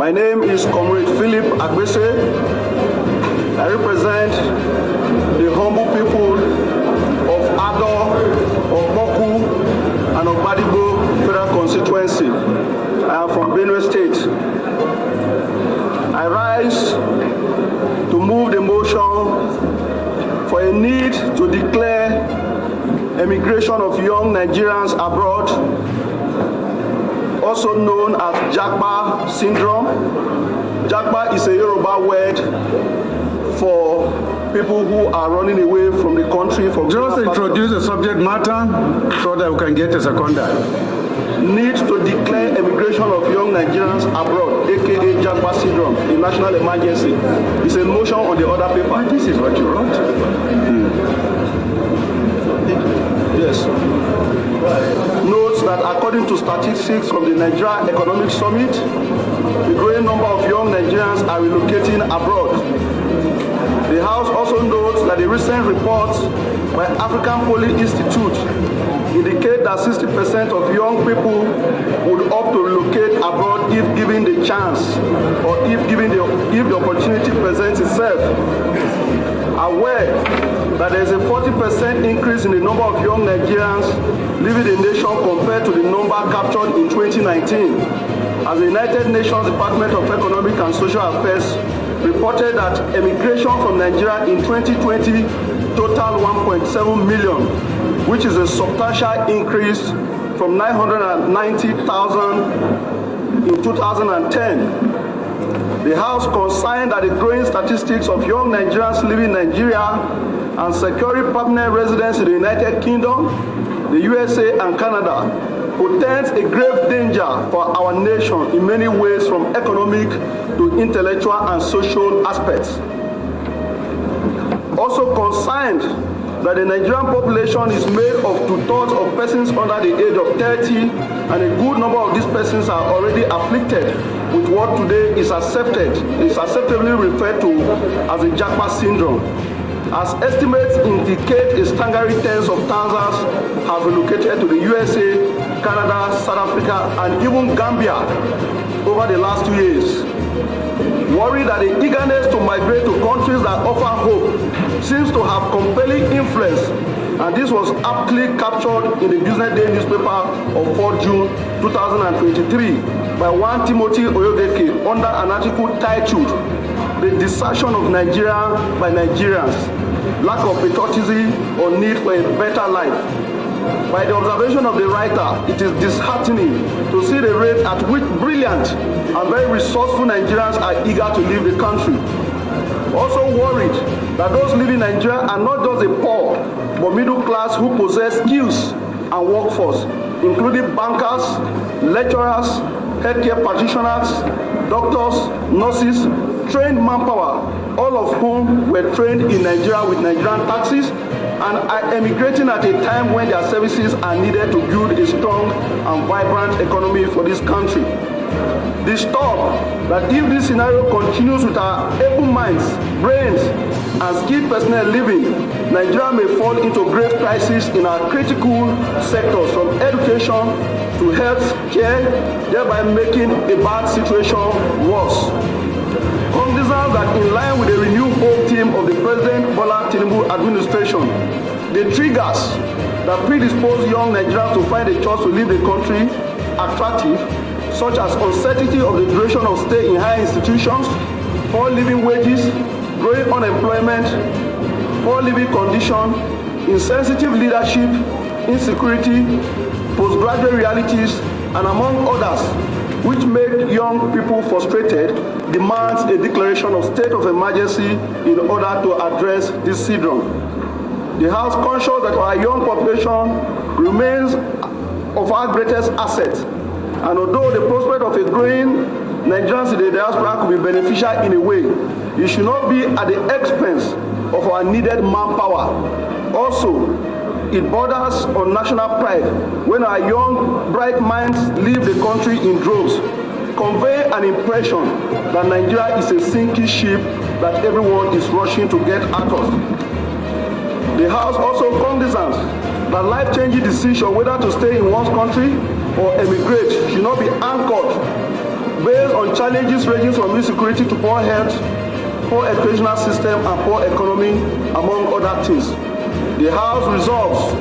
My name is Hon Philip Agbese. I represent the humble people of Ado, of Moku, and of Badibo Federal Constituency. I am from Benue State. I rise to move the motion for a need to declare emigration of young Nigerians abroad, also known as Jakpa syndrome. Jakpa is a Yoruba word for people who are running away from the country. Just introduce the subject matter so that we can get a seconder. Need to declare emigration of young Nigerians abroad, aka Jakpa syndrome, a national emergency. It's a motion on the other paper. This is what you wrote? Yes. Notes that according to statistics from the Nigeria Economic Summit, the growing number of young Nigerians are relocating abroad. The House also notes that the recent reports by African Policy Institute indicate that 60% of young people would opt to relocate abroad if given the chance or if the opportunity presents itself. Aware that there is a 40% increase in the number of young Nigerians leaving the nation compared to the number captured in 2019, as the United Nations Department of Economic and Social Affairs reported that emigration from Nigeria in 2020 totaled 1.7 million, which is a substantial increase from 990,000 in 2010. The House consigned that the growing statistics of young Nigerians leaving Nigeria and securing permanent residence in the United Kingdom, the USA, and Canada portends a grave danger for our nation in many ways, from economic to intellectual and social aspects. Also consigned that the Nigerian population is made of 2/3 of persons under the age of 30, and a good number of these persons are already afflicted with what today is acceptably referred to as the Jakpa syndrome, as estimates indicate a staggering tens of thousands have relocated to the USA, Canada, South Africa, and even Gambia over the last 2 years. Worried that the eagerness to migrate to countries that offer hope seems to have compelling influence, and this was aptly captured in the Business Day newspaper of 4 June 2023 by one Timothy Oyodeke under an article titled "The Desertion of Nigeria by Nigerians, Lack of Patriotism or Need for a Better Life." By the observation of the writer, it is disheartening to see the rate at which brilliant and very resourceful Nigerians are eager to leave the country. Also worried that those leaving Nigeria are not just the poor, but middle class who possess skills and workforce, including bankers, lecturers, healthcare practitioners, doctors, nurses, trained manpower, all of whom were trained in Nigeria with Nigerian taxes and are emigrating at a time when their services are needed to build a strong and vibrant economy for this country. Disturbed that if this scenario continues with our able minds, brains, and skilled personnel living, Nigeria may fall into grave crisis in our critical sectors from education to health care, thereby making a bad situation worse. Cognizant that in line with the renewed hope theme of the President Bola Tinubu administration, the triggers that predispose young Nigerians to find a choice to leave the country attractive, such as uncertainty of the duration of stay in higher institutions, poor living wages, growing unemployment, poor living conditions, insensitive leadership, insecurity, postgraduate realities, and among others, which make young people frustrated, demands a declaration of state of emergency in order to address this syndrome. The House, conscious that our young population remains of our greatest asset, and although the prospect of a growing Nigerians in the diaspora could be beneficial in a way, it should not be at the expense of our needed manpower. Also, it borders on national pride when our young, bright minds leave the country in droves, convey an impression that Nigeria is a sinking ship that everyone is rushing to get out of. The House also cognizant that life-changing decision whether to stay in one's country or emigrate should not be anchored based on challenges ranging from insecurity to poor health, poor educational system, and poor economy, among other things. The House resolves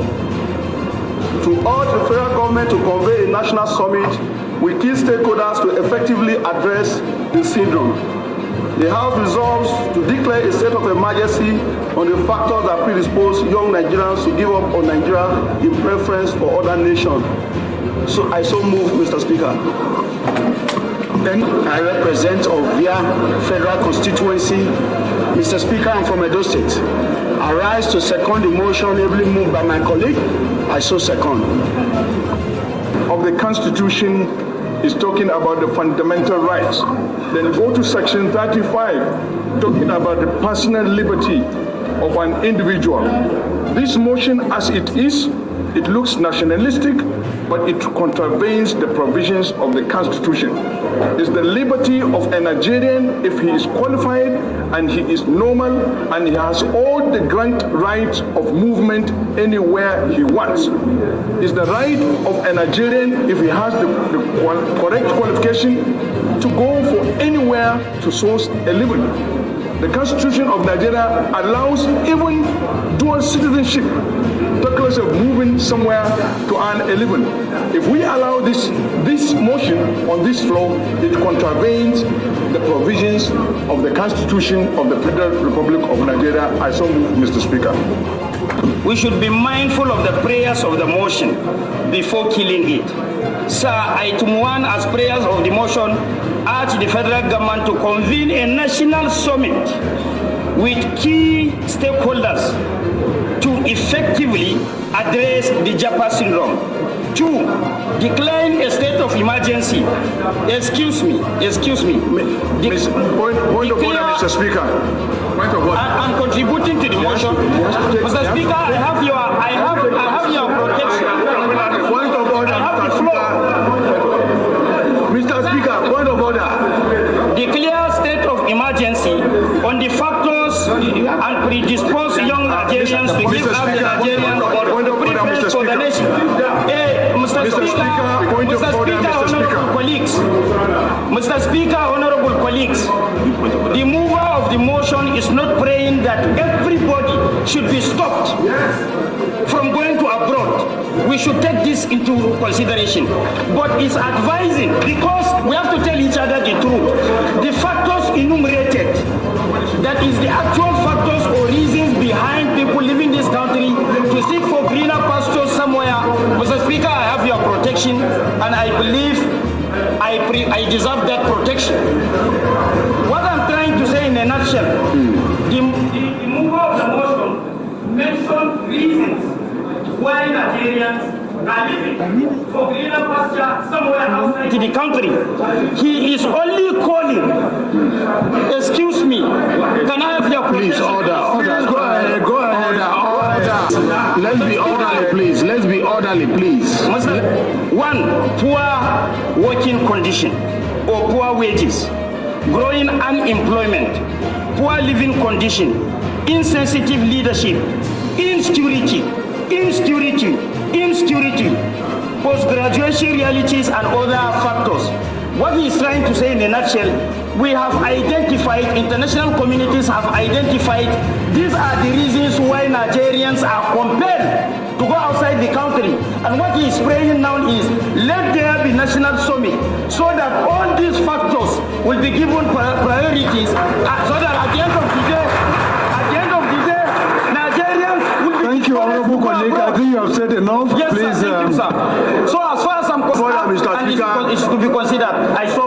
to urge the federal government to convene a national summit with key stakeholders to effectively address the syndrome. The House resolves to declare a state of emergency on the factors that predispose young Nigerians to give up on Nigeria in preference for other nations. So I so move, Mr. Speaker. Then I represent Ovia Federal Constituency. Mr. Speaker, I'm from Edo State. I rise to second the motion ably moved by my colleague. I so second. Of the Constitution is talking about the fundamental rights. Then go to section 35, talking about the personal liberty of an individual. This motion as it is, it looks nationalistic, but it contravenes the provisions of the Constitution. It's the liberty of a Nigerian if he is qualified and he is normal and he has all the grant rights of movement anywhere he wants. It's the right of a Nigerian if he has the correct qualification to go for anywhere to source a living. The Constitution of Nigeria allows even dual citizenship, talkless of moving somewhere to earn a living. If we allow this motion on this floor, it contravenes the provisions of the Constitution of the Federal Republic of Nigeria. I so move, Mr. Speaker. We should be mindful of the prayers of the motion before killing it. Sir, item 1 as prayers of the motion urge the federal government to convene a national summit with key stakeholders to effectively address the Jakpa syndrome. 2, decline a state of emergency. Excuse me. Point of order, Mr. Speaker. Point of order. I'm contributing to the motion. Mr. Speaker, I have your protection. Point of order, I have the floor. Mr. Speaker, point of order. Declare state of emergency on the factors and predispose young Nigerians to give up the Nigerian preference for the nation. Mr. Speaker, point of order, Mr. Speaker. Colleagues. Mr. Speaker, honorable colleagues, the mover of the motion is not praying that everybody should be stopped from going to abroad. We should take this into consideration. But it's advising, because we have to tell each other the truth. The factors enumerated, that is the actual factors or reasons behind people leaving this country to seek for greener pastures somewhere. Mr. Speaker, I have your protection, and I believe I deserve that protection. What I'm trying to say in a nutshell, the mover of the motion mentioned reasons why Nigerians are living for greener pasture somewhere outside the country. He is only calling. Excuse me. Can I have your Please, order. Go ahead. Order. Let's be orderly, please. Let's be orderly, please. 1, poor working condition or poor wages, growing unemployment, poor living condition, insensitive leadership, insecurity, post-graduation realities, and other factors. What he is trying to say in a nutshell, we have identified, international communities have identified, these are the reasons why Nigerians are compelled to go outside the country. And what he is praying now is, let there be national summit so that all these factors will be given priorities, so that at the end of the day, Nigerians will be... Thank you, honorable colleague. I think you have said enough. Yes, please. Sir, thank you, sir. So as far as I'm concerned, Mr. and Speaker. it's to be considered, I saw